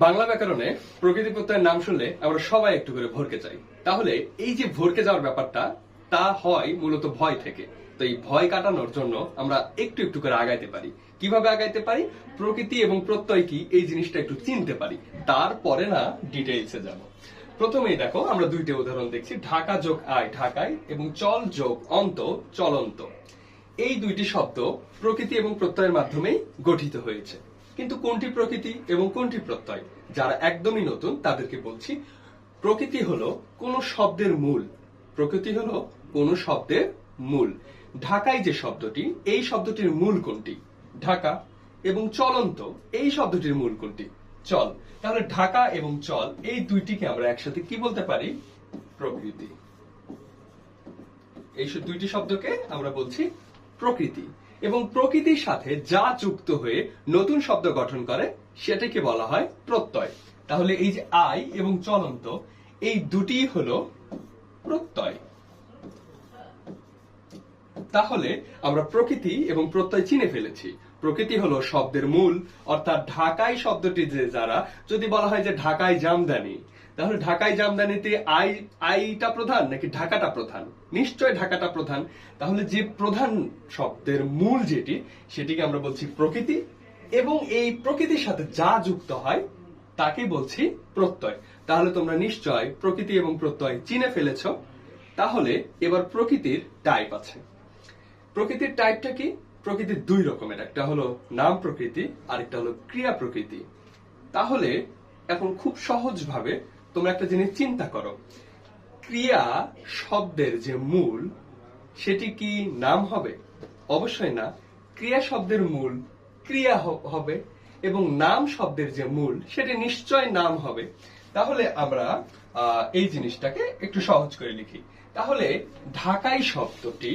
বাংলা ব্যাকরণে প্রকৃতি প্রত্যয়ের নাম শুনলে আমরা সবাই একটু করে ভরকে যাই। তাহলে এই যে ভরকে যাওয়ার ব্যাপারটা, তা হয় মূলত ভয় থেকে। তো এই ভয় কাটানোর জন্য আমরা একটু একটু করে আগাইতে পারি। কিভাবে আগাইতে পারি? প্রকৃতি এবং প্রত্যয় কি এই জিনিসটা একটু চিনতে পারি, তারপরে না ডিটেইলসে যাব। প্রথমেই দেখো, আমরা দুইটা উদাহরণ দেখছি, ঢাকা যোগ আয় ঢাকায় এবং চল যোগ অন্ত চলন্ত। এই দুইটি শব্দ প্রকৃতি এবং প্রত্যয়ের মাধ্যমেই গঠিত হয়েছে। কিন্তু কোনটি প্রকৃতি এবং কোনটি প্রত্যয়? যারা একদমই নতুন তাদেরকে বলছি, প্রকৃতি হলো কোন শব্দের মূল। প্রকৃতি হলো কোন শব্দের মূল। ঢাকায় যে শব্দটি, এই শব্দটির মূল কোনটি? ঢাকা। এবং চলন্ত, এই শব্দটির মূল কোনটি? চল। তাহলে ঢাকা এবং চল এই দুইটিকে আমরা একসাথে কি বলতে পারি? প্রকৃতি। এই দুইটি শব্দকে আমরা বলছি প্রকৃতি। এবং প্রকৃতির সাথে যা যুক্ত হয়ে নতুন শব্দ গঠন করে সেটাকে বলা হয় প্রত্যয়। তাহলে এই যে আয় এবং চলন্ত, এই দুটি হলো প্রত্যয়। তাহলে আমরা প্রকৃতি এবং প্রত্যয় চিনে ফেলেছি। প্রকৃতি হলো শব্দের মূল, অর্থাৎ ঢাকাই শব্দটি যে যারা, যদি বলা হয় যে ঢাকায় জামদানি, তাহলে ঢাকায় জামদানিতে আইটা প্রধান নাকি ঢাকাটা প্রধান? নিশ্চয় ঢাকাটা প্রধান। তাহলে যে প্রধান শব্দের মূল যেটি, সেটিকে আমরা বলছি প্রকৃতি। এবং এই প্রকৃতির সাথে যা যুক্ত হয় তাকে বলছি প্রত্যয়। তাহলে তোমরা নিশ্চয় প্রকৃতি এবং প্রত্যয় চিনে ফেলেছ। তাহলে এবার প্রকৃতির টাইপ আছে। প্রকৃতির টাইপটা কি? প্রকৃতির দুই রকমের, একটা হলো নাম প্রকৃতি, আরেকটা হলো ক্রিয়া প্রকৃতি। তাহলে এখন খুব সহজভাবে তোমরা একটা জিনিস চিন্তা করো, ক্রিয়া শব্দের যে মূল, সেটি কি নাম হবে? অবশ্যই না। ক্রিয়া শব্দের মূল ক্রিয়া হবে এবং নাম শব্দের যে মূল, সেটি নিশ্চয় নাম হবে। তাহলে আমরা এই জিনিসটাকে একটু সহজ করে লিখি। তাহলে ঢাকাই শব্দটি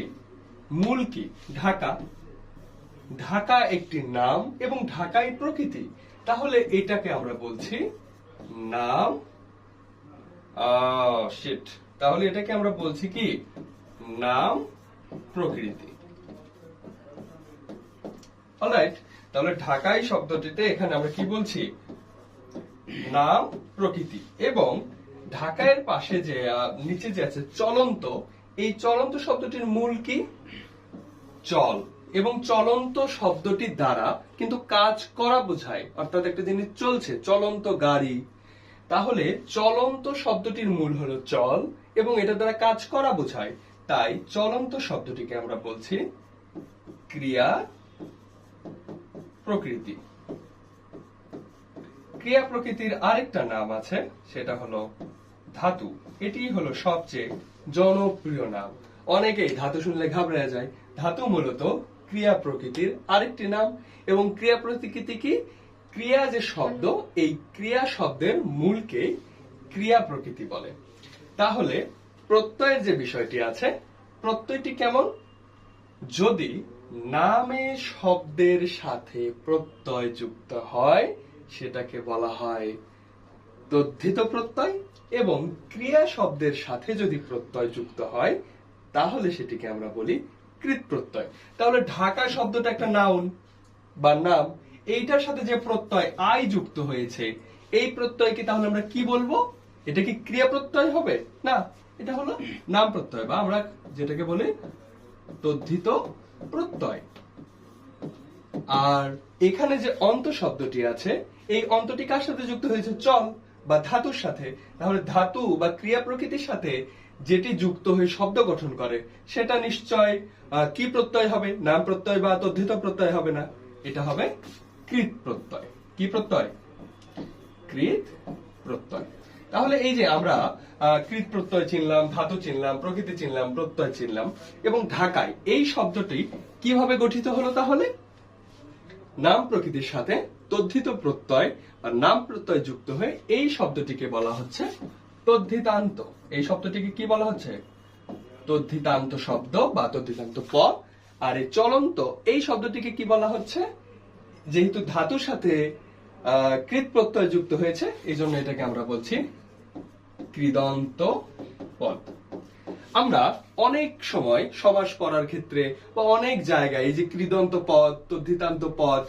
মূল কি? ঢাকা। ঢাকা একটি নাম এবং ঢাকাই প্রকৃতি। তাহলে এটাকে আমরা বলছি নাম। তাহলে এটাকে আমরা বলছি কি? নাম প্রকৃতি। অলরাইট। তাহলে ঢাকাই শব্দটিতে এখানে আমরা কি বলছি? নাম প্রকৃতি। এবং ঢাকায়ের পাশে যে নিচে যে আছে চলন্ত, এই চলন্ত শব্দটির মূল কি? চল। এবং চলন্ত শব্দটির দ্বারা কিন্তু কাজ করা বোঝায়, অর্থাৎ একটা জিনিস চলছে, চলন্ত গাড়ি। তাহলে চলন্ত শব্দটির মূল হলো চল এবং এটা দ্বারা কাজ করা বোঝায়। তাই চলন্ত শব্দটিকে আমরা বলছি ক্রিয়া প্রকৃতি। ক্রিয়া প্রকৃতির আরেকটা নাম আছে, সেটা হলো ধাতু। এটি হলো সবচেয়ে জনপ্রিয় নাম। অনেকেই ধাতু শুনলে ঘাবড়ে যায়। ধাতু মূলত ক্রিয়া প্রকৃতির আরেকটি নাম। এবং ক্রিয়া প্রকৃতি কি? ক্রিয়া যে শব্দ, এই ক্রিয়া শব্দের মূলকে ক্রিয়া প্রকৃতি বলে। তাহলে প্রত্যয়ের যে বিষয়টি আছে, প্রত্যয়টি কেমন? যদি নামে শব্দের সাথে প্রত্যয় যুক্ত হয় সেটাকে বলা হয় তদ্ধিত প্রত্যয়। এবং ক্রিয়া শব্দের সাথে যদি প্রত্যয় যুক্ত হয় তাহলে সেটিকে আমরা বলি কৃৎ প্রত্যয়। তাহলে ঢাকা শব্দটা একটা নাউন বা নাম, এইটার সাথে যে প্রত্যয় আই যুক্ত হয়েছে, এই প্রত্যয়কে তাহলে আমরা কি বলবো? এটা কি ক্রিয়া প্রত্যয় হবে? না, এটা হলো নাম প্রত্যয়, বা আমরা যেটাকে বলি তদ্ধিত প্রত্যয়। আর এখানে যে অন্ত শব্দটি আছে, এই অন্তটি কার সাথে যুক্ত হয়েছে? চল বা ধাতুর সাথে। তাহলে ধাতু বা ক্রিয়া প্রকৃতির সাথে যেটি যুক্ত হয়ে শব্দ গঠন করে সেটা নিশ্চয় কি প্রত্যয় হবে? নাম প্রত্যয় বা তদ্ধিত প্রত্যয় হবে না, এটা হবে কৃৎ প্রত্যয়। কি প্রত্যয়? কৃৎ প্রত্যয়। তাহলে এই যে আমরা কৃৎ প্রত্যয় চিনলাম, ধাতু চিনলাম, প্রকৃতি চিনলাম, প্রত্যয় চিনলাম। এবং ঢাকায় এই শব্দটি কিভাবে গঠিত হলো? তাহলে নাম প্রকৃতির সাথে তদ্ধিত প্রত্যয় আর নাম প্রত্যয় যুক্ত হয়ে এই শব্দটিকে বলা হচ্ছে তদ্ধিতান্ত। এই শব্দটিকে কি বলা হচ্ছে? তদ্ধিতান্ত শব্দ বা তদ্ধিতান্ত পদ। আর এই চলন্ত, এই শব্দটিকে কি বলা হচ্ছে? যেহেতু ধাতুর সাথে কৃৎ প্রত্যয় যুক্ত হয়েছে, এই জন্য এটাকে আমরা বলছি কৃদন্ত পদ। আমরা অনেক সময় সমাস পড়ার ক্ষেত্রে বা অনেক জায়গায় এই যে কৃদন্ত পদ, তদ্ধিতান্ত পদ,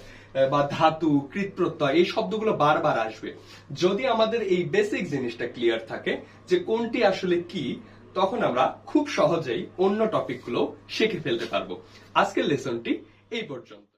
বা ধাতু, কৃৎপ্রত্যয় এই শব্দগুলো বারবার আসবে। যদি আমাদের এই বেসিক জিনিসটা ক্লিয়ার থাকে যে কোনটি আসলে কি, তখন আমরা খুব সহজেই অন্য টপিকগুলো শিখে ফেলতে পারবো। আজকের লেসনটি এই পর্যন্ত।